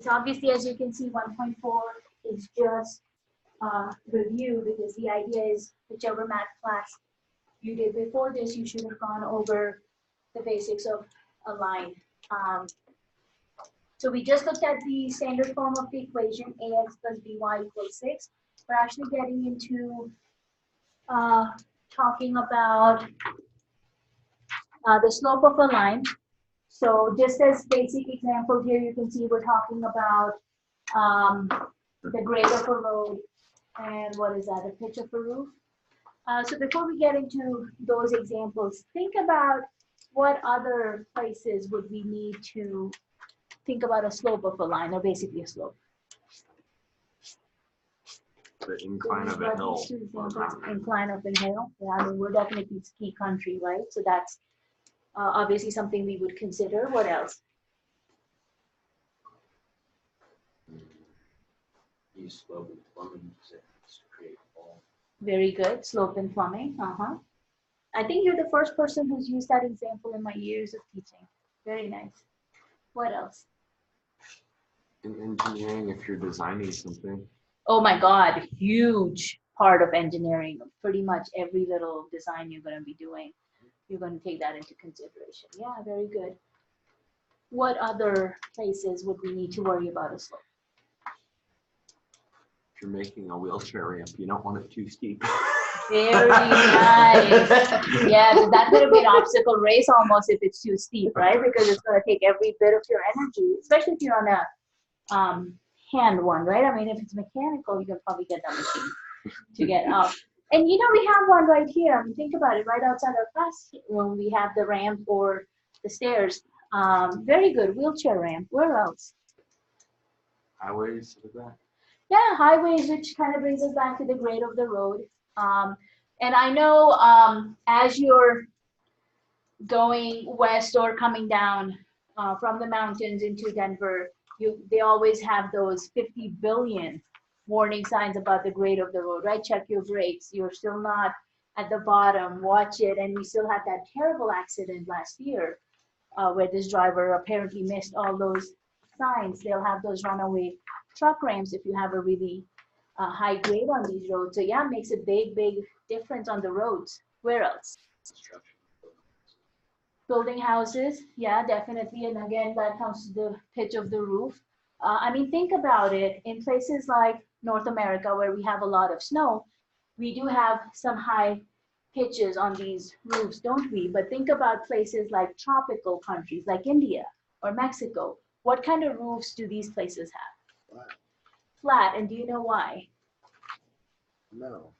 So obviously, as you can see, 1.4 is just review, because the idea is whichever math class you did before this, you should have gone over the basics of a line. So we just looked at the standard form of the equation, ax plus by equals 6. We're actually getting into talking about the slope of a line. So just as basic example here, you can see we're talking about the grade of a road and what is that, a pitch of a roof. So before we get into those examples, think about what other places would we need to think about a slope of a line, or basically a slope. The incline of a hill. Incline of a hill. Yeah, I mean, we're definitely ski country, right? So that's obviously something we would consider. What else? Use slope and plumbing to create a wall. Very good. Slope and plumbing. I think you're the first person who's used that example in my years of teaching. Very nice. What else? In engineering, if you're designing something. Oh my God, huge part of engineering. Pretty much every little design you're going to be doing, you're going to take that into consideration. Yeah, very good. What other places would we need to worry about a slope? If you're making a wheelchair ramp, you don't want it too steep. Very nice. Yeah, so that's going to be an obstacle race almost if it's too steep, right? Because it's going to take every bit of your energy, especially if you're on a hand one, right? I mean, if it's mechanical, you can probably get that machine to get up. And you know, we have one right here. I mean, think about it. Right outside our classroom, we have the ramp or the stairs. Very good wheelchair ramp. Where else? Highways, like that. Yeah, highways, which kind of brings us back to the grade of the road. And I know as you're going west or coming down from the mountains into Denver, they always have those 50 billion warning signs about the grade of the road, right? Check your brakes. You're still not at the bottom. Watch it. And we still had that terrible accident last year where this driver apparently missed all those signs. They'll have those runaway truck ramps if you have a really high grade on these roads. So yeah, it makes a big, big difference on the roads. Where else? Building houses, yeah, definitely. And again, that comes to the pitch of the roof. I mean, think about it. In places like North America, where we have a lot of snow, we do have some high pitches on these roofs, don't we? But think about places like tropical countries, like India or Mexico. What kind of roofs do these places have? Flat. Flat. And do you know why? No.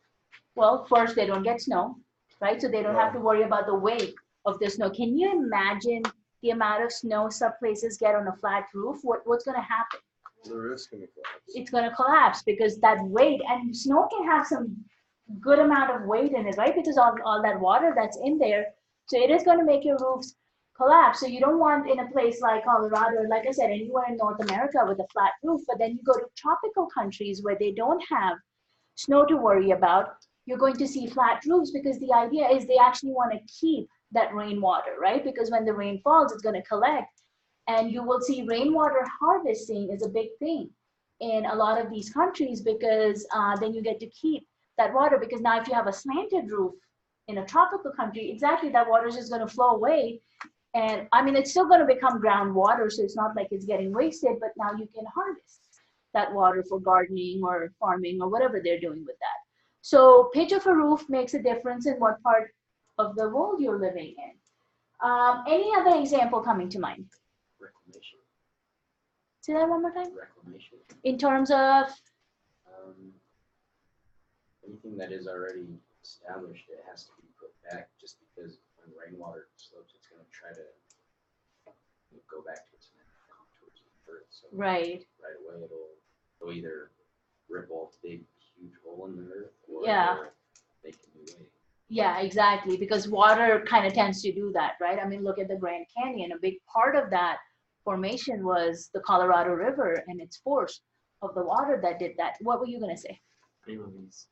Well, first, they don't get snow, right? So they don't have to worry about the weight of the snow. Can you imagine the amount of snow some places get on a flat roof? What's going to happen? The roof's going to collapse. It's going to collapse because that weight, and snow can have some good amount of weight in it, right? Because all that water that's in there. So it is going to make your roofs collapse. So you don't want in a place like Colorado, or like I said, anywhere in North America with a flat roof, but then you go to tropical countries where they don't have snow to worry about, you're going to see flat roofs because the idea is they actually want to keep that rainwater, right? Because when the rain falls, it's going to collect. And you will see rainwater harvesting is a big thing in a lot of these countries because then you get to keep that water. Because now if you have a slanted roof in a tropical country, exactly, that water is just going to flow away. And I mean, it's still going to become groundwater, so it's not like it's getting wasted, but now you can harvest that water for gardening or farming or whatever they're doing with that. So pitch of a roof makes a difference in what part of the world you're living in. Any other example coming to mind? Reclamation. Say that one more time. Reclamation. In terms of? Anything that is already established, it has to be put back just because when rainwater slopes, it's going to try to go back to its natural towards the earth. So right away it'll either rip off a big, huge hole in the earth or make a new way. Yeah, exactly, because water kind of tends to do that, right? I mean, look at the Grand Canyon. A big part of that formation was the Colorado River and its force of the water that did that. What were you going to say? Anyways.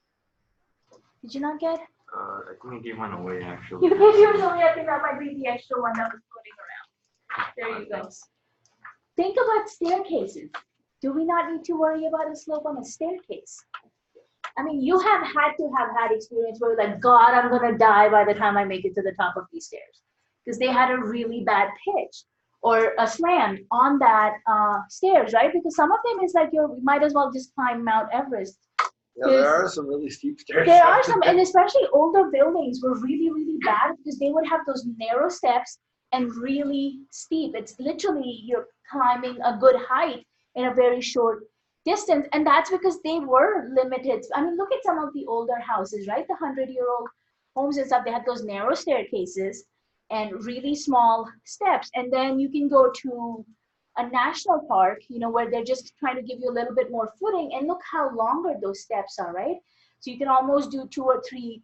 Did you not get? I think I gave one away, actually. You gave yours away. I think that might be the extra one that was floating around. There you go. Think about staircases. do we not need to worry about a slope on a staircase? I mean, you have had to have had experience where like, God, I'm gonna die by the time I make it to the top of these stairs, because they had a really bad pitch or a slant on that stairs, right? Because some of them is like you might as well just climb Mount Everest. Yeah, there are some really steep stairs. There are some, and especially older buildings were really, really bad because they would have those narrow steps and really steep. It's literally you're climbing a good height in a very short distance, and that's because they were limited. I mean, look at some of the older houses, right? The 100-year-old homes and stuff, they had those narrow staircases and really small steps. And then you can go to a national park, you know, where they're just trying to give you a little bit more footing, and look how longer those steps are, right? So you can almost do 2 or 3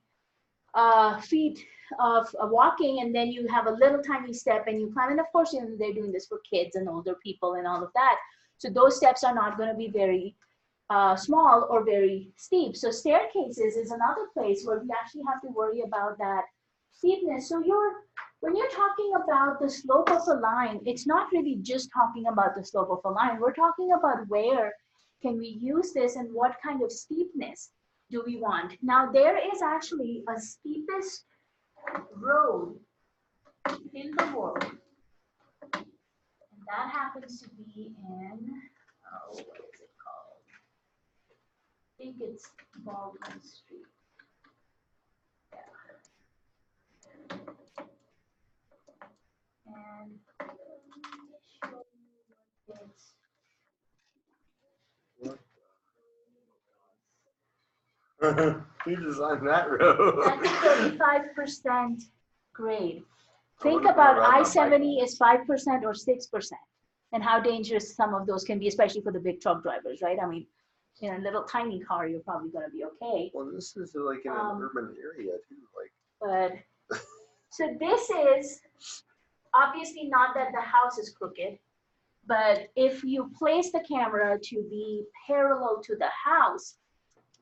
feet of walking, and then you have a little tiny step and you climb. And of course, you know, they're doing this for kids and older people and all of that. So those steps are not going to be very small or very steep. So staircases is another place where we actually have to worry about that steepness. So when you're talking about the slope of a line, it's not really just talking about the slope of a line. We're talking about where can we use this and what kind of steepness do we want. Now, there is actually a steepest road in the world, and that happens to be in, oh, what is it called? I think it's Baldwin Street. Yeah. And let me show you what it's. Who designed that road? That's 35% grade. Think wouldn't about go around that I-70 is 5% or 6%, and how dangerous some of those can be, especially for the big truck drivers, right? I mean, in a little tiny car, you're probably going to be okay. Well, this is like in an urban area too, like. But so this is obviously not that the house is crooked, but if you place the camera to be parallel to the house,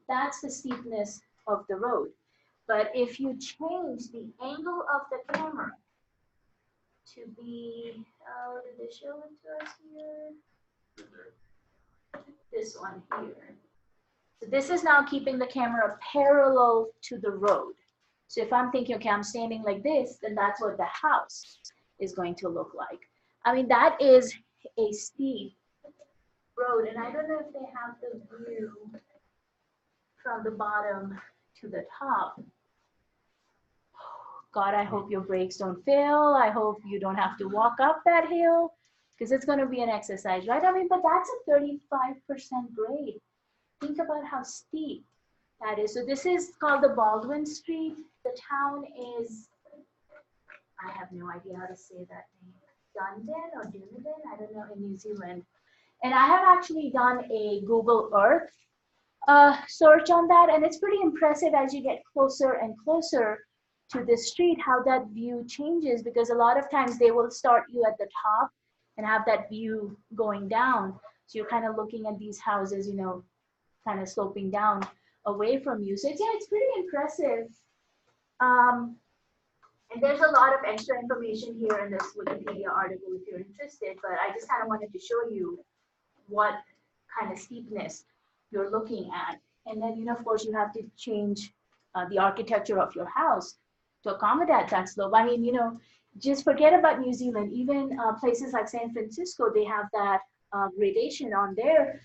that's the steepness of the road. But if you change the angle of the camera to be, oh, did they show it to us here? This one here. So this is now keeping the camera parallel to the road. So if I'm thinking, okay, I'm standing like this, then that's what the house is going to look like. I mean, that is a steep road, and I don't know if they have the view from the bottom to the top. God, I hope your brakes don't fail. I hope you don't have to walk up that hill, because it's going to be an exercise, right? I mean, but that's a 35% grade. Think about how steep that is. So this is called the Baldwin Street. The town is, I have no idea how to say that name. Dunedin or Dunedin, I don't know, in New Zealand. And I have actually done a Google Earth search on that, and it's pretty impressive as you get closer and closer to the street, how that view changes, because a lot of times they will start you at the top and have that view going down. So you're kind of looking at these houses, you know, kind of sloping down away from you. So yeah, it's pretty impressive. And there's a lot of extra information here in this Wikipedia article if you're interested, but I just kind of wanted to show you what kind of steepness you're looking at. And then, you know, of course, you have to change the architecture of your house to accommodate that slope. I mean, you know, just forget about New Zealand. Even places like San Francisco, they have that gradation on their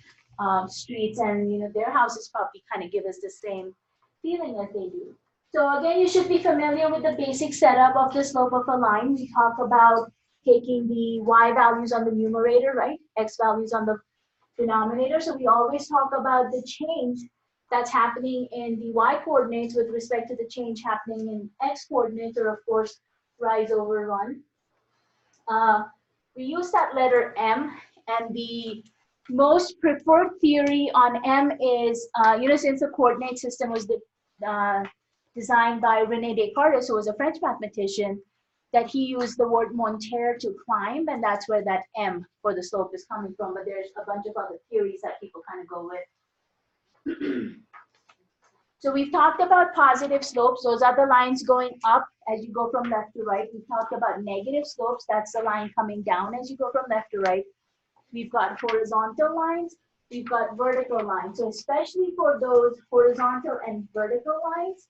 streets, and, you know, their houses probably kind of give us the same feeling as they do. So again, you should be familiar with the basic setup of the slope of a line. We talk about taking the y values on the numerator, right? X values on the denominator. So we always talk about the change that's happening in the y coordinates with respect to the change happening in x coordinates, or of course, rise over run. We use that letter m, and the most preferred theory on m is, you know, since the coordinate system was designed by René Descartes, who was a French mathematician, that he used the word monter to climb, and that's where that m for the slope is coming from. But there's a bunch of other theories that people kind of go with. So we've talked about positive slopes. Those are the lines going up as you go from left to right. We've talked about negative slopes. That's the line coming down as you go from left to right. we've got horizontal lines, we've got vertical lines. So especially for those horizontal and vertical lines,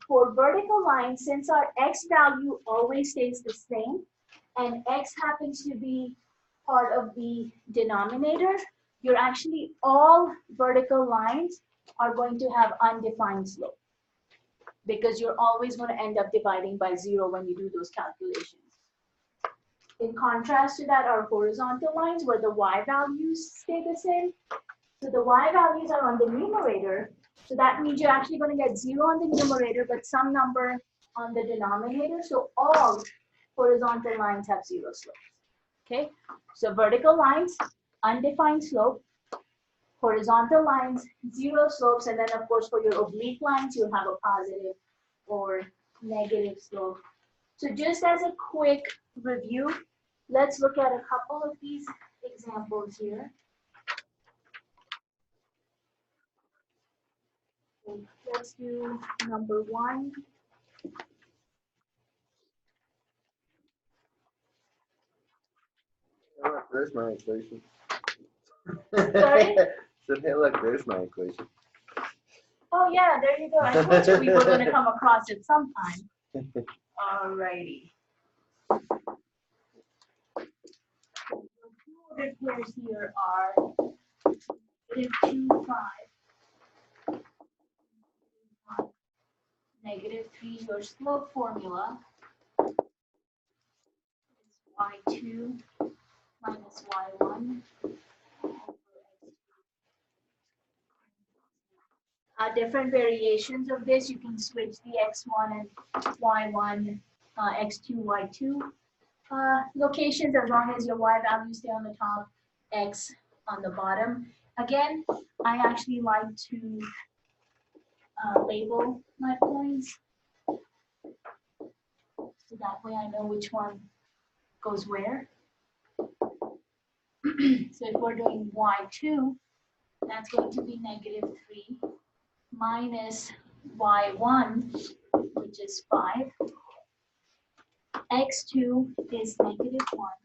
for vertical lines, since our x value always stays the same, and x happens to be part of the denominator, you're actually, all vertical lines are going to have undefined slope, because you're always going to end up dividing by 0 when you do those calculations. In contrast to that are horizontal lines where the y values stay the same. So the y values are on the numerator. So that means you're actually going to get 0 on the numerator, but some number on the denominator. So all horizontal lines have 0 slopes. Okay, so vertical lines, undefined slope. Horizontal lines, 0 slopes. And then of course for your oblique lines, you'll have a positive or negative slope. So just as a quick review, let's look at a couple of these examples here. Okay, let's do number 1. Oh, look, there's my equation. Sorry? Said, hey, look, there's my equation. Oh yeah, there you go. I told you we were going to come across it sometime. Alrighty. The two ordered pairs here are -2, 5, -3. Your slope formula is y2 minus y1. Different variations of this, you can switch the x1 and y1, x2, y2 locations, as long as your y values stay on the top, x on the bottom. Again, I actually like to label my points, so that way I know which one goes where. So if we're doing y2, that's going to be -3 minus y1, which is 5. x2 is -1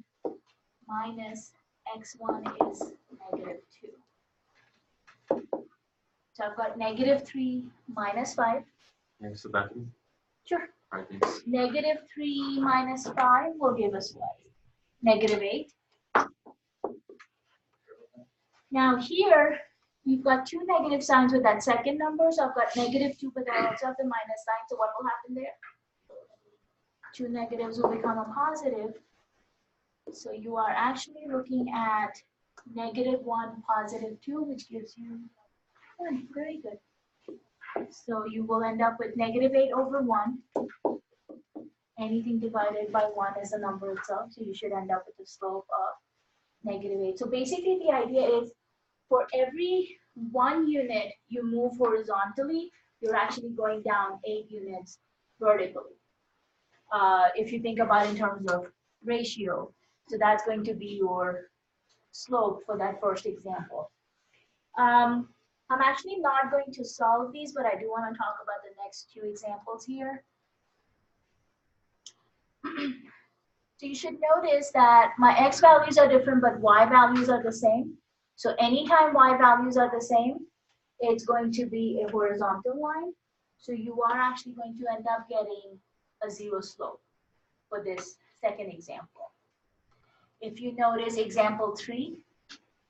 minus x1 is -2. So I've got -3 minus 5. Yeah, so that can, Sure. I think. -3 minus 5 will give us what? -8. Now here, we've got 2 negative signs with that second number. So I've got -2, but I also have the minus sign. So what will happen there? 2 negatives will become a positive. So you are actually looking at -1, +2, which gives you, oh, very good. So you will end up with -8 over 1. Anything divided by 1 is a number itself. So you should end up with a slope of -8. So basically the idea is, for every 1 unit you move horizontally, you're actually going down 8 units vertically. If you think about in terms of ratio, so that's going to be your slope for that first example. I'm actually not going to solve these, but I do want to talk about the next 2 examples here. So you should notice that my x values are different, but y values are the same. So anytime y values are the same, it's going to be a horizontal line. So you are actually going to end up getting a 0 slope for this second example. If you notice example 3,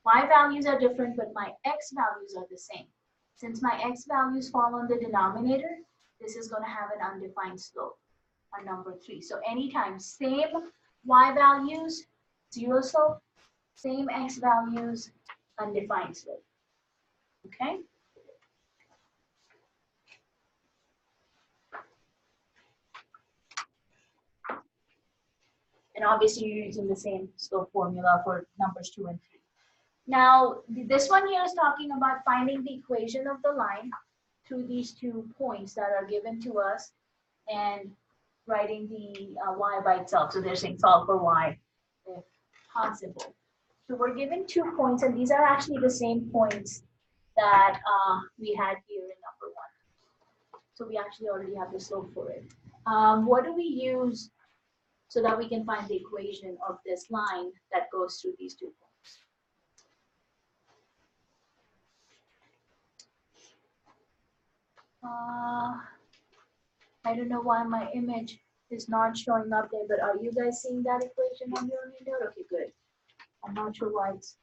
y values are different, but my x values are the same. Since my x values fall on the denominator, this is going to have an undefined slope on number 3. So anytime same y values, 0 slope, same x values, undefined slope. Okay? And obviously you're using the same slope formula for numbers 2 and 3. Now, this one here is talking about finding the equation of the line through these 2 points that are given to us and writing the y by itself. So they're saying solve for y if possible. So we're given 2 points, and these are actually the same points that we had here in number 1. So we actually already have the slope for it. What do we use so that we can find the equation of this line that goes through these 2 points? I don't know why my image is not showing up there, but are you guys seeing that equation on your window? Okay, good. I'm not sure why it's,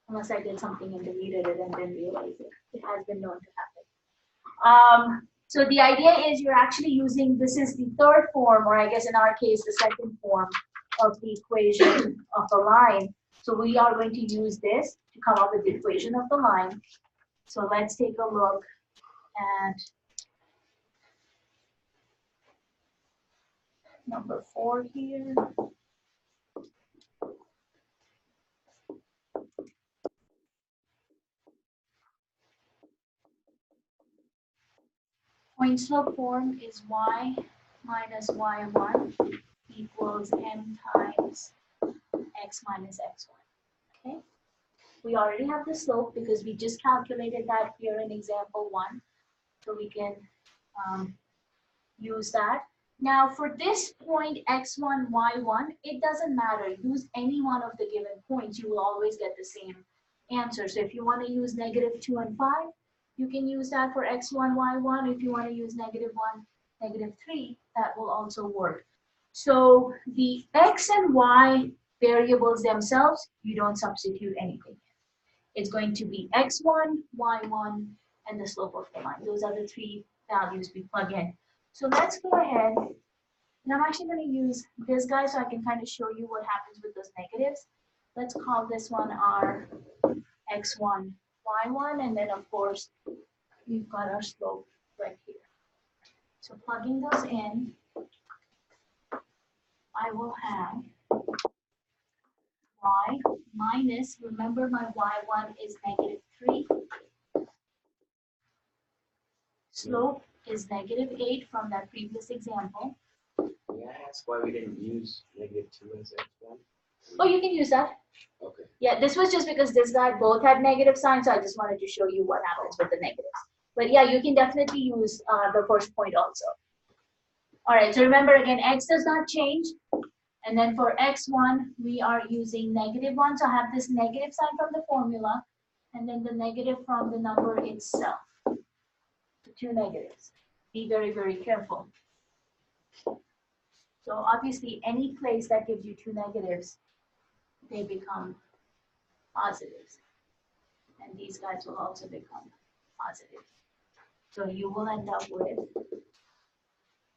unless I did something and deleted it and didn't realize it. It has been known to happen. So the idea is you're actually using, this is the third form, or I guess in our case, the second form of the equation of the line. So we are going to use this to come up with the equation of the line. So let's take a look at number 4 here. Point slope form is y minus y1 equals m times x minus x1. Okay. We already have the slope because we just calculated that here in example 1. So we can use that. Now for this point x1, y1, it doesn't matter. Use any one of the given points. You will always get the same answer. So if you want to use -2 and 5, you can use that for x1, y1. If you want to use -1, -3, that will also work. So the x and y variables themselves, you don't substitute anything. It's going to be x1, y1, and the slope of the line. Those are the 3 values we plug in. So let's go ahead, and I'm actually going to use this guy so I can kind of show you what happens with those negatives. Let's call this one our x1, y1, and then of course, we've got our slope right here. So plugging those in, I will have y minus, remember my y1 is -3. Slope is -8 from that previous example. May I ask why we didn't use -2 as x1? Oh, you can use that. Okay. Yeah, this was just because this guy both had negative signs, so I just wanted to show you what happens with the negatives. But yeah, you can definitely use the first point also. All right, so remember again, x does not change. And then for x1, we are using -1. So I have this negative sign from the formula, and then the negative from the number itself. The 2 negatives. Be very, very careful. So obviously, any place that gives you 2 negatives, they become positives. And these guys will also become positive. So you will end up with,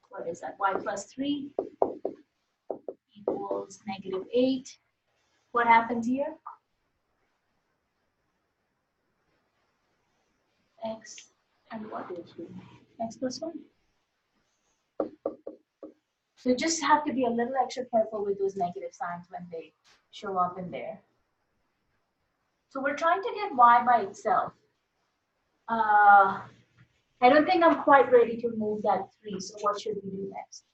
what is that, y plus 3 equals -8. What happens here? X and what? X plus 1. So just have to be a little extra careful with those negative signs when they show up in there. So we're trying to get y by itself. I don't think I'm quite ready to move that 3, so what should we do next?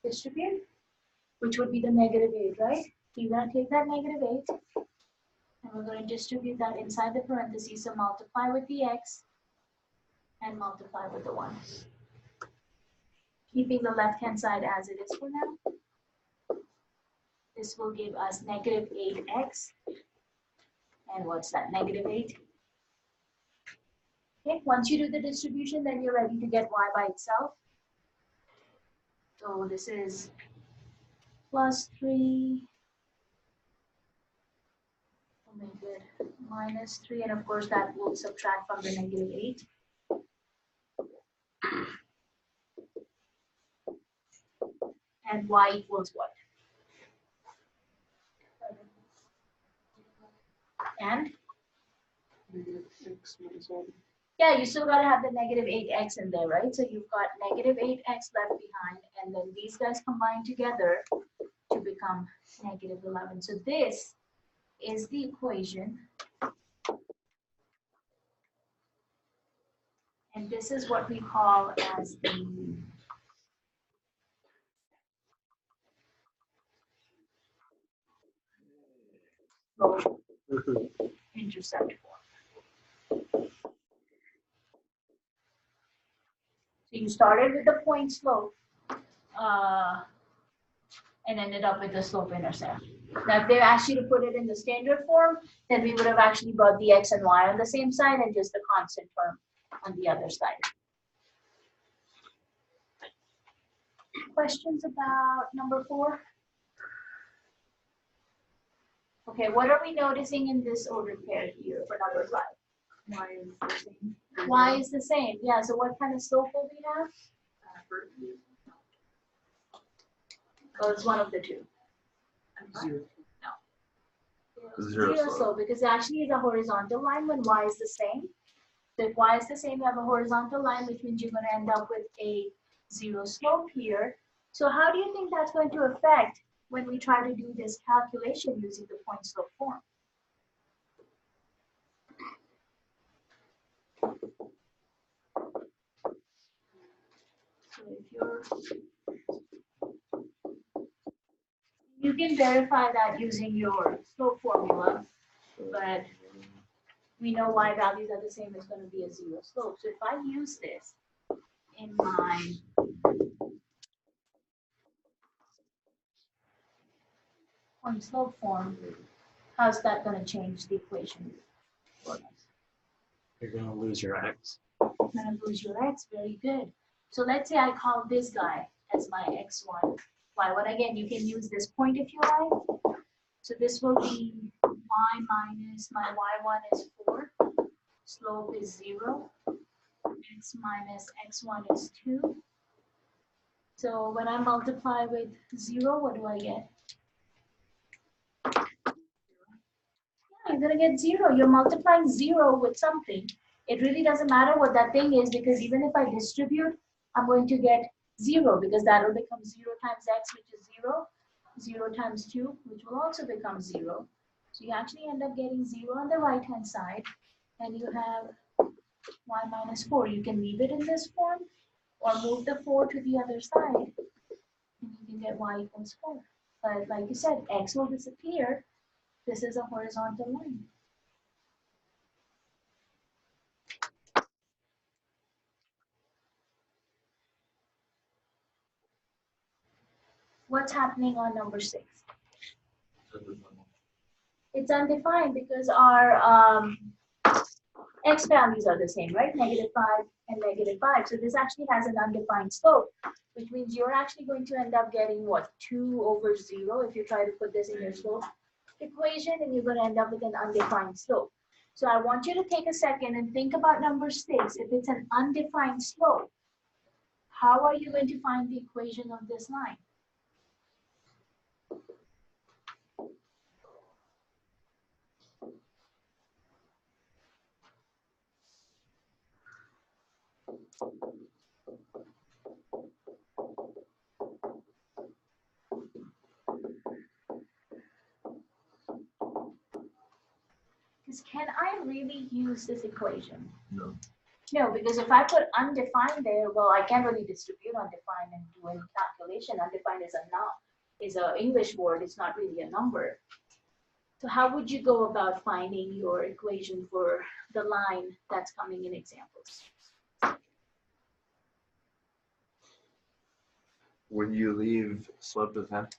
Distribute, which would be the -8, right? So you're going to take that -8, and we're going to distribute that inside the parentheses, so multiply with the x, and multiply with the 1. Keeping the left-hand side as it is for now. This will give us -8x. And what's that, -8? Okay, once you do the distribution, then you're ready to get y by itself. So this is +3. We'll make it -3, and of course that will subtract from the -8. And y equals what? And? X minus 1. Yeah, you still got to have the -8x in there, right? So you've got -8x left behind, and then these guys combine together to become -11. So this is the equation. And this is what we call as the slope-intercept form. So you started with the point slope and ended up with the slope-intercept. Now, if they asked you to put it in the standard form, then we would have actually brought the x and y on the same side and just the constant term on the other side. Questions about number 4? Okay, what are we noticing in this ordered pair here for number 5? Y is the same. Y is the same. Yeah, so what kind of slope will we have? Oh, it's one of the two. Zero. Zero slope. slope, because actually it's a horizontal line when Y is the same. So if Y is the same, you have a horizontal line, which means you're going to end up with a 0 slope here. So how do you think that's going to affect when we try to do this calculation using the point slope form? So if you can verify that using your slope formula, but we know Y values are the same, it's going to be a 0 slope. So if I use this in my point slope form, how's that going to change the equation for us? You're gonna lose your X. I'm going to lose your X, very good. So let's say I call this guy as my X1, Y1. Again, you can use this point if you like. So this will be Y minus my Y1 is 4. Slope is 0. X minus X1 is 2. So when I multiply with 0, what do I get? Yeah, you're going to get 0. You're multiplying 0 with something. It really doesn't matter what that thing is, because even if I distribute, I'm going to get 0, because that will become 0 times X, which is 0. 0 times 2, which will also become 0. So you actually end up getting 0 on the right-hand side, and you have Y minus 4. You can leave it in this form, or move the 4 to the other side, and you can get Y equals 4. But like you said, X will disappear. This is a horizontal line. What's happening on number 6? It's undefined because our X values are the same, right? -5 and -5. So this actually has an undefined slope, which means you're actually going to end up getting what? 2 over 0 if you try to put this in your slope equation, and you're going to end up with an undefined slope. So I want you to take a second and think about number 6. If it's an undefined slope, how are you going to find the equation of this line? Because can I really use this equation? No. No, because if I put undefined there, well, I can't really distribute undefined and do any calculation. Undefined is an English word. It's not really a number. So how would you go about finding your equation for the line that's coming in examples? Would you leave slope as m?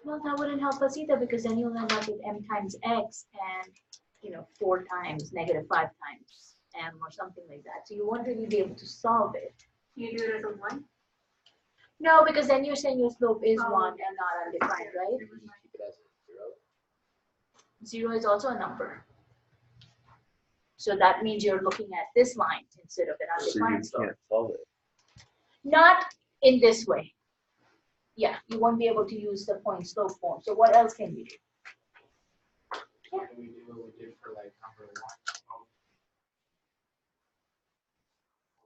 Well, that wouldn't help us either, because then you'll end up with m times x and 4 times -5 times m or something like that. So you won't really be able to solve it. You do it as a 1? No, because then you're saying your slope is Oh, 1 and not undefined, right? Maybe you keep it as a 0. 0 is also a number. So that means you're looking at this line instead of an So you undefined slope. can't solve it. Not in this way. Yeah, you won't be able to use the point slope form. So what else can we do? What do we do what we did for like number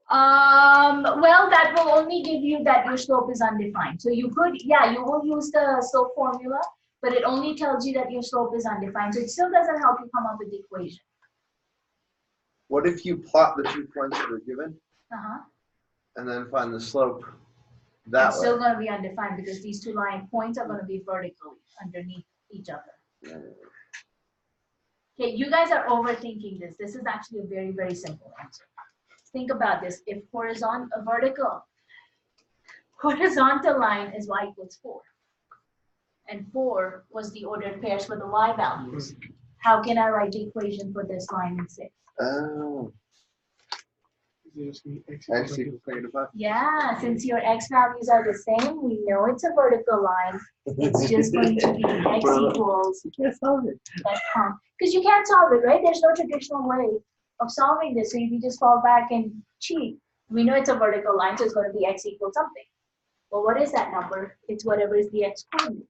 1? Well, that will only give you that your slope is undefined. So you could, yeah, you will use the slope formula, but it only tells you that your slope is undefined. So it still doesn't help you come up with the equation. What if you plot the 2 points that are given and then find the slope that It's way? still going to be undefined because these 2 line points are going to be vertically underneath each other. Okay, you guys are overthinking this. This is actually a very, very simple answer. Think about this. If horizontal line is y equals 4, and 4 was the ordered pairs for the y values. how can I write the equation for this line in 6? Oh. X equals -5. Yeah, since your x values are the same, we know it's a vertical line. It's just going to be x equals. You can't solve it. Because you can't solve it, right? There's no traditional way of solving this. So you can just fall back and cheat. We know it's a vertical line, so it's going to be x equals something. Well, what is that number? It's whatever is the x coordinate.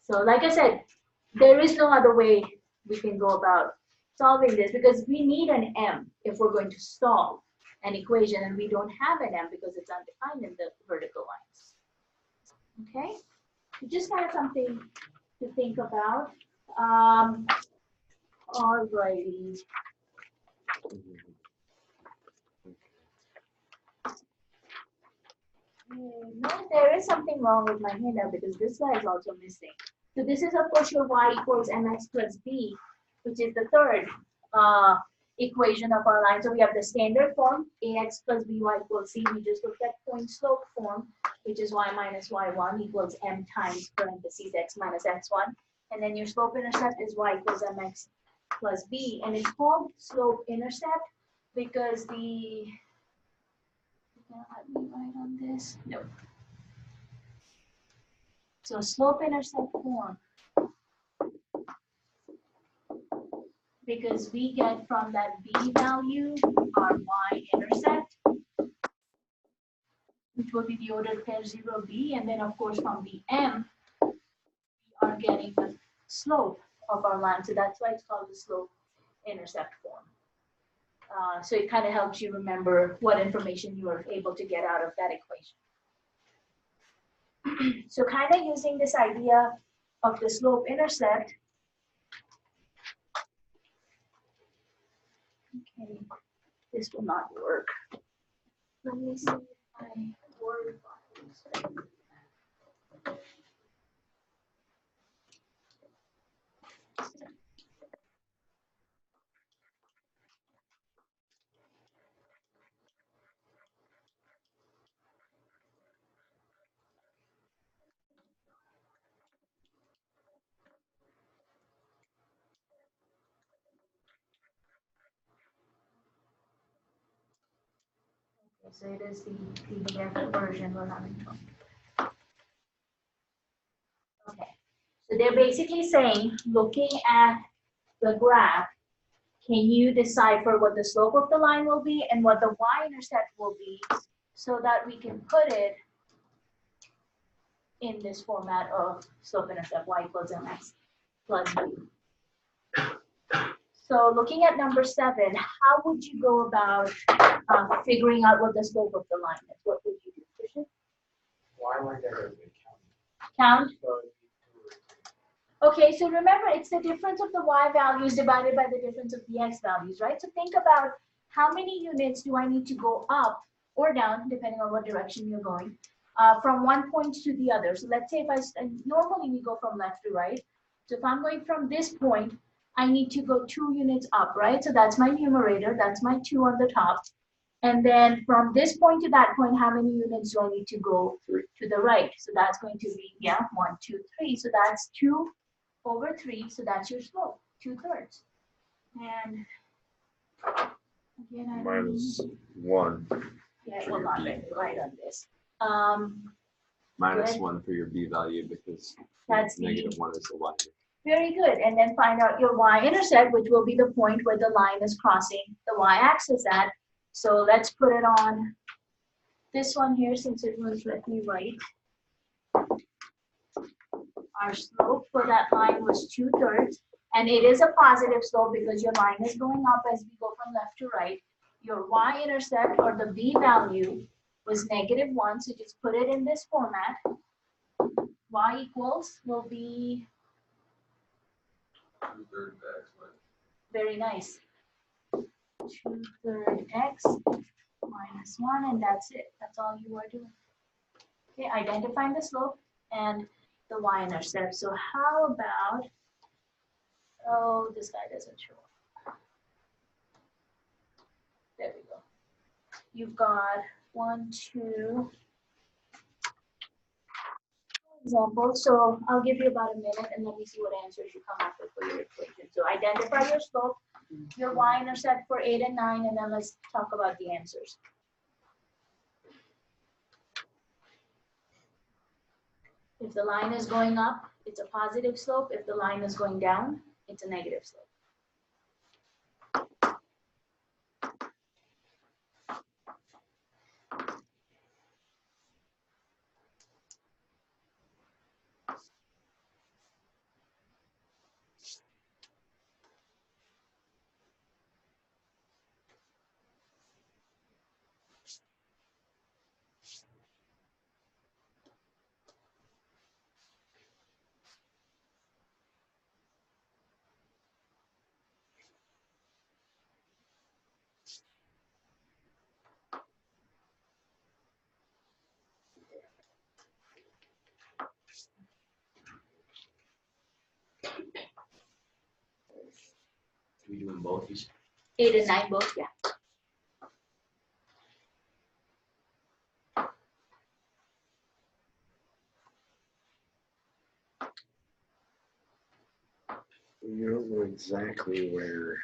So like I said, there is no other way we can go about solving this because we need an m if we're going to solve an equation, and we don't have an m because it's undefined in the vertical lines. Okay, so just kind of something to think about. Alrighty. No, there is something wrong with my handout because this guy is also missing. So this is of course your y equals mx plus b, which is the third equation of our line. So we have the standard form, ax plus by equals c. We just looked at point slope form, which is y minus y1 equals m times parentheses x minus x1. And then your slope intercept is y equals mx plus b. And it's called slope intercept because the, let me write on this. No. So slope intercept form, because we get from that b value our y-intercept, which will be the ordered pair 0b, and then of course from the m, we are getting the slope of our line. So that's why it's called the slope-intercept form. So it kind of helps you remember what information you were able to get out of that equation. So kind of using this idea of the slope-intercept. Okay, this will not work. Let me see if my word files. So it is the PDF version we're having trouble. Okay, so they're basically saying, looking at the graph, can you decipher what the slope of the line will be and what the y-intercept will be so that we can put it in this format of slope-intercept y equals mx plus b. So looking at number 7, how would you go about figuring out what the slope of the line is? What would you do, Christian? Why like that? Count? Okay, so remember, it's the difference of the y values divided by the difference of the x values, right? So think about how many units do I need to go up or down, depending on what direction you're going, from one point to the other. So let's say if normally we go from left to right. So if I'm going from this point, I need to go 2 units up, right? So that's my numerator, that's my 2 on the top. And then from this point to that point, how many units do I need to go to the right? So that's going to be, 1, 2, 3. So that's 2 over 3. So that's your slope, 2/3. And again, -1. Yeah, it will not let me write on this. Minus Good. 1 for your b value because That's -1 is the y. Very good. And then find out your y-intercept, which will be the point where the line is crossing the y-axis at. So let's put it on this one here since it was let me write. Our slope for that line was 2/3. And it is a positive slope because your line is going up as we go from left to right. Your y-intercept or the b value was -1. So just put it in this format. Y equals will be 2/3 x. very nice. 2/3 x minus 1, and that's it. That's all you are doing. Okay, identifying the slope and the y-intercept. So how about, oh, this guy doesn't show up. There we go. You've got 1, 2. example. So I'll give you about a minute and let me see what answers you come up with for your equation. So identify your slope, your y-intercept for 8 and 9, and then let's talk about the answers. If the line is going up, it's a positive slope. If the line is going down, it's a negative slope. We doing both these? 8 and 9 both, yeah. You don't know exactly where.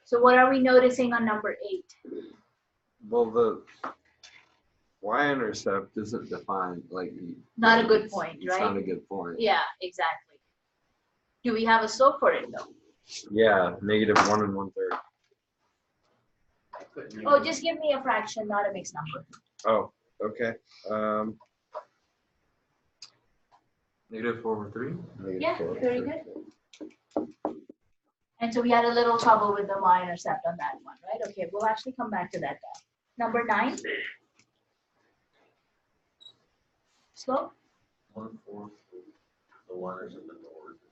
So what are we noticing on number 8? Well, the y-intercept isn't defined like. Not a good point, It's right? not a good point. Yeah, exactly. Do we have a slope for it though? Yeah, -1 1/3. I put Oh, just give me a fraction, not a mixed number. Oh, okay. -4/3. Yeah, very good. And so we had a little trouble with the y-intercept on that one, right? Okay, we'll actually come back to that guy. Number 9. Slope? 1/4 the y-intercept at the origin.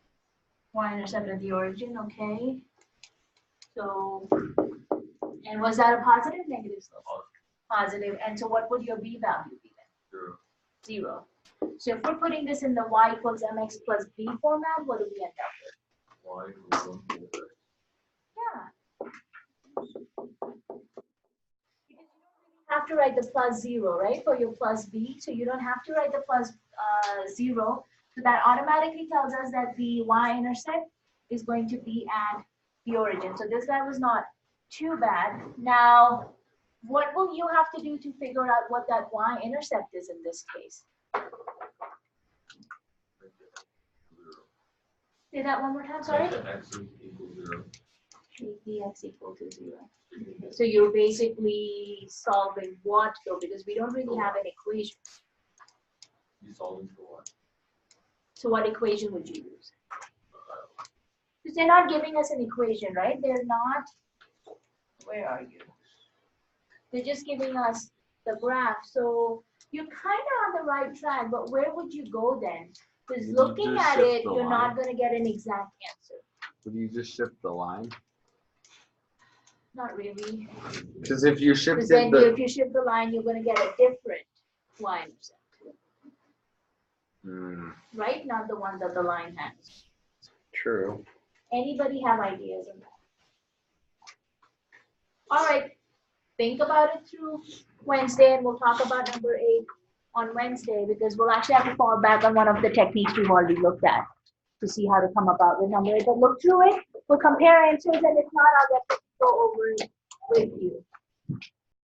Y-intercept at the origin, okay. So, and was that a positive, negative slope? Positive. And so what would your b value be then? 0. So if we're putting this in the y equals mx plus b format, what do we end up with? Y equals 1/4. Yeah. Have to write the plus 0, right, for your plus b. So you don't have to write the plus 0. So that automatically tells us that the y-intercept is going to be at the origin. So this guy was not too bad. Now, what will you have to do to figure out what that y-intercept is in this case? Say that one more time, sorry? X equals 0. Make the x equal to 0. So you're basically solving what though, because we don't really have an equation. You solving for what? So what equation would you use? Because they're not giving us an equation, right? They're not, where are you? They're just giving us the graph. So you're kind of on the right track, but where would you go then? Because You looking just at shift it, the you're not line. going to get an exact answer. Would you just shift the line? Not really. Because if you Because shifted then the. if you shift the line, you're going to get a different y-intercept, right? Not the one that the line has. True. Anybody have ideas on that? All right, think about it through Wednesday, and we'll talk about number 8 on Wednesday, because we'll actually have to fall back on one of the techniques we've already looked at to see how to come about with number 8. But look through it, we'll compare answers, and if not, I'll get to go over it with you.